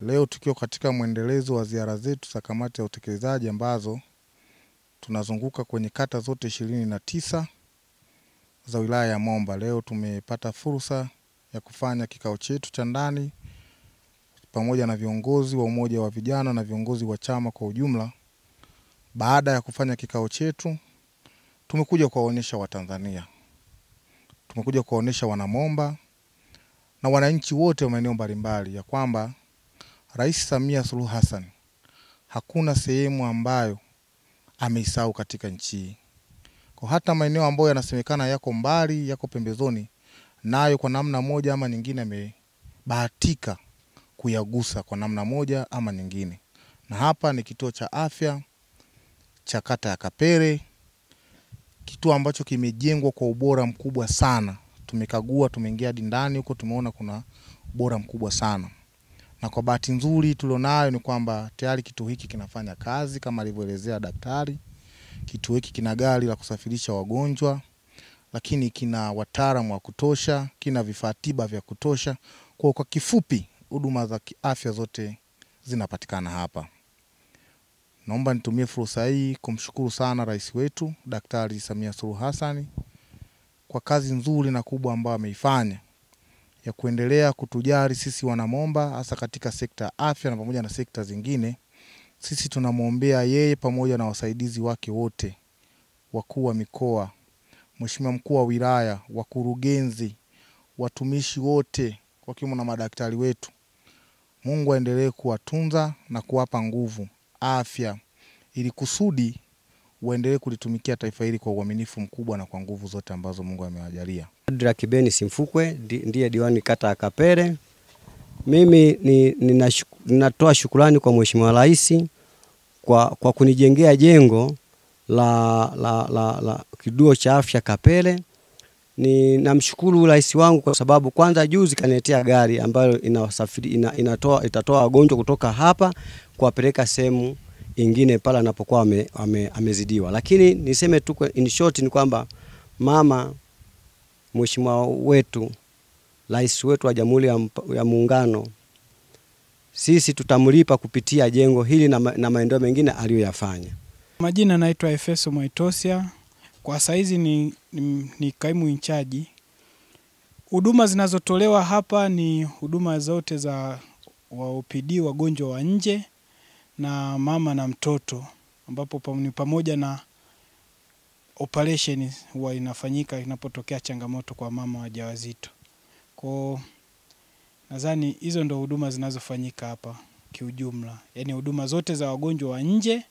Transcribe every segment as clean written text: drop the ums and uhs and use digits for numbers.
Leo tukiwa katika mwendelezo wa ziara zetu za kamati ya utekelezaji ambazo tunazunguka kwenye kata zote 29 za wilaya ya Momba. Leo tumepata fursa ya kufanya kikao chetu cha ndani pamoja na viongozi wa umoja wa vijana na viongozi wa chama kwa ujumla. Baada ya kufanya kikao chetu, tumekuja kuwaonyesha Watanzania, tumekuja kuwaonyesha Wanamomba na wananchi wote wa maeneo mbalimbali ya kwamba Rais Samia Suluhu Hassan hakuna sehemu ambayo ameisahau katika nchi. Kwa hata maeneo ambayo yanasemekana yako mbali, yako pembezoni, nayo kwa namna moja ama nyingine amebahatika kuyagusa kwa namna moja ama nyingine. Na hapa ni kituo cha afya cha kata ya Kapere, kituo ambacho kimejengwa kwa ubora mkubwa sana. Tumekagua, tumeingia ndani huko, tumeona kuna ubora mkubwa sana. Na kwa bahati nzuri tulionayo ni kwamba tayari kituo hiki kinafanya kazi kama alivyoelezea daktari. Kituo hiki kina gari la kusafirisha wagonjwa, lakini kina wataalamu wa kutosha, kina vifaa tiba vya kutosha. Kwa kifupi, huduma za kiafya zote zinapatikana hapa. Naomba nitumie fursa hii kumshukuru sana rais wetu Daktari Samia Suluhu Hassan kwa kazi nzuri na kubwa ambayo ameifanya ya kuendelea kutujali sisi Wanamomba, hasa katika sekta ya afya na pamoja na sekta zingine. Sisi tunamwombea yeye pamoja na wasaidizi wake wote, wakuu wa mikoa, mheshimiwa mkuu wa wilaya, wakurugenzi, watumishi wote, wakiwemo na madaktari wetu. Mungu aendelee kuwatunza na kuwapa nguvu, afya, ili kusudi waendelee kulitumikia taifa hili kwa uaminifu mkubwa na kwa nguvu zote ambazo Mungu amewajalia. Kibeni Simfukwe ndiye diwani kata ya Kapere. Mimi ninatoa shukrani kwa Mheshimiwa Rais kwa kunijengea jengo la kituo cha afya Kapere. Ninamshukuru rais wangu kwa sababu kwanza juzi kaniletea gari ambayo itatoa wagonjwa kutoka hapa kuwapeleka sehemu ingine pale anapokuwa amezidiwa. Lakini niseme tu in short ni kwamba mama Mheshimiwa wetu, rais wetu wa Jamhuri ya Muungano, sisi tutamlipa kupitia jengo hili na maendeleo mengine aliyoyafanya. Majina naitwa Efeso Mwaitosia. Kwa saizi ni kaimu inchaji. Huduma zinazotolewa hapa ni huduma zote za OPD, wagonjwa wa nje na mama na mtoto, ambapo ni pamoja na operation huwa inafanyika inapotokea changamoto kwa mama wajawazito. Kwa nadhani hizo ndo huduma zinazofanyika hapa kiujumla. Yaani huduma zote za wagonjwa wa nje,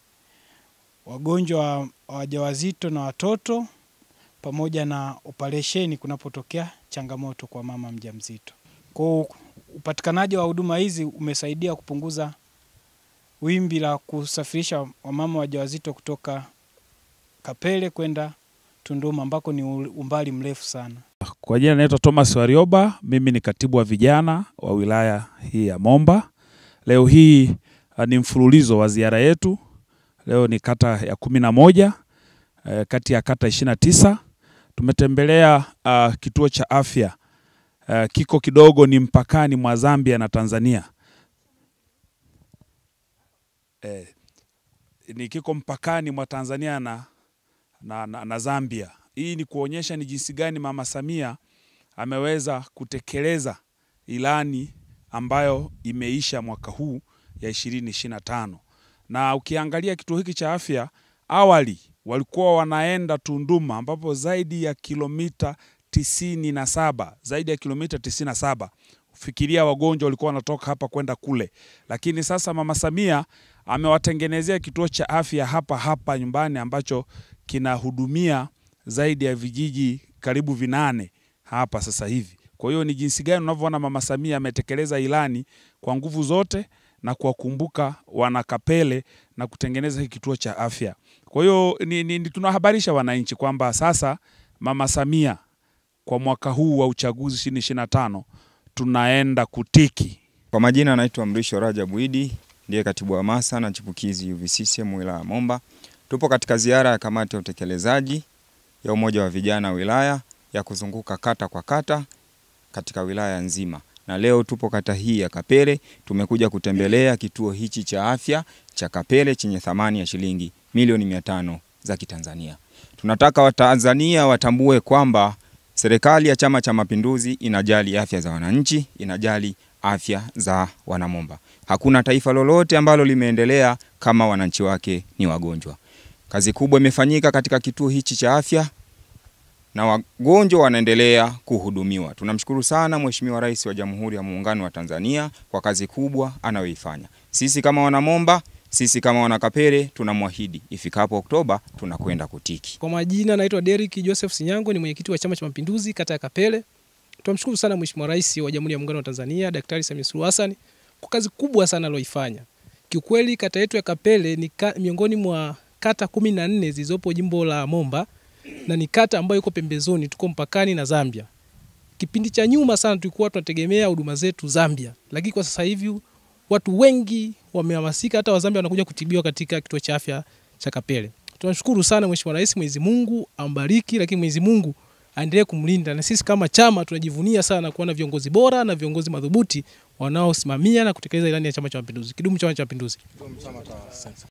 wagonjwa wajawazito na watoto, pamoja na operation kunapotokea changamoto kwa mama mjamzito. Kwa upatikanaji wa huduma hizi umesaidia kupunguza wimbi la kusafirisha wamama wajawazito kutoka Kapere kwenda Tunduma ambako ni umbali mrefu sana. Kwa jina naitwa Thomas Warioba, mimi ni katibu wa vijana wa wilaya hii ya Momba. Leo hii ni mfululizo wa ziara yetu. Leo ni kata ya 11 kati ya kata 29. Tumetembelea kituo cha afya. Kiko kidogo ni mpakani mwa Zambia na Tanzania. Ni kiko mpakani mwa Tanzania na Zambia. Hii ni kuonyesha ni jinsi gani Mama Samia ameweza kutekeleza ilani ambayo imeisha mwaka huu ya 2025. Na ukiangalia kituo hiki cha afya, awali walikuwa wanaenda Tunduma ambapo zaidi ya kilomita 97, Fikiria wagonjwa walikuwa wanatoka hapa kwenda kule. Lakini sasa Mama Samia amewatengenezea kituo cha afya hapa nyumbani ambacho kinahudumia zaidi ya vijiji karibu 8 hapa sasa hivi. Kwa hiyo ni jinsi gani unavyoona Mama Samia ametekeleza ilani kwa nguvu zote na kuwakumbuka wana Kapere na kutengeneza hiki kituo cha afya. Kwa hiyo tunahabarisha wananchi kwamba sasa Mama Samia kwa mwaka huu wa uchaguzi 2025 tunaenda kutiki. Kwa majina naitwa Mrisho Rajabu Idi, ndiye katibu wa masa na chipukizi UVCCM wilaya ya Momba. Tupo katika ziara ya kamati ya utekelezaji ya umoja wa vijana wilaya ya kuzunguka kata kwa kata katika wilaya nzima. na leo tupo kata hii ya Kapele. Tumekuja kutembelea kituo hichi cha afya cha Kapele chenye thamani ya shilingi milioni 500 za Kitanzania. Tunataka Watanzania watambue kwamba serikali ya Chama cha Mapinduzi inajali afya za wananchi, inajali afya za Wanamomba. Hakuna taifa lolote ambalo limeendelea kama wananchi wake ni wagonjwa. Kazi kubwa imefanyika katika kituo hichi cha afya na wagonjwa wanaendelea kuhudumiwa. Tunamshukuru sana Mheshimiwa Rais wa Jamhuri ya Muungano wa Tanzania kwa kazi kubwa anayoifanya. Sisi kama Wanamomba, sisi kama Wanakapele tunamwahidi ifikapo Oktoba tunakwenda kutiki. Kwa majina naitwa Derrick Joseph Sinyango, ni mwenyekiti wa Chama cha Mapinduzi kata ya Kapele. Tunamshukuru sana Mheshimiwa Rais wa Jamhuri ya Muungano wa Tanzania Daktari Samia Suluhu Hassan kwa kazi kubwa sana aliyoifanya. Kiukweli kata yetu ya Kapele ni miongoni mwa kata 14 zilizopo jimbo la Momba na ni kata ambayo iko pembezoni, tuko mpakani na Zambia. Kipindi cha nyuma sana tulikuwa tunategemea huduma zetu Zambia, lakini kwa sasa hivi watu wengi wamehamasika, hata Wazambia wanakuja kutibiwa katika kituo cha afya cha Kapele. Tunashukuru sana Mheshimiwa Rais, Mwenyezi Mungu ambariki, lakini Mwenyezi Mungu aendelee kumlinda, na sisi kama chama tunajivunia sana kuwa na viongozi bora na viongozi madhubuti wanaosimamia na kutekeleza ilani ya Chama cha Mapinduzi. Kidumu Chama cha Mapinduzi.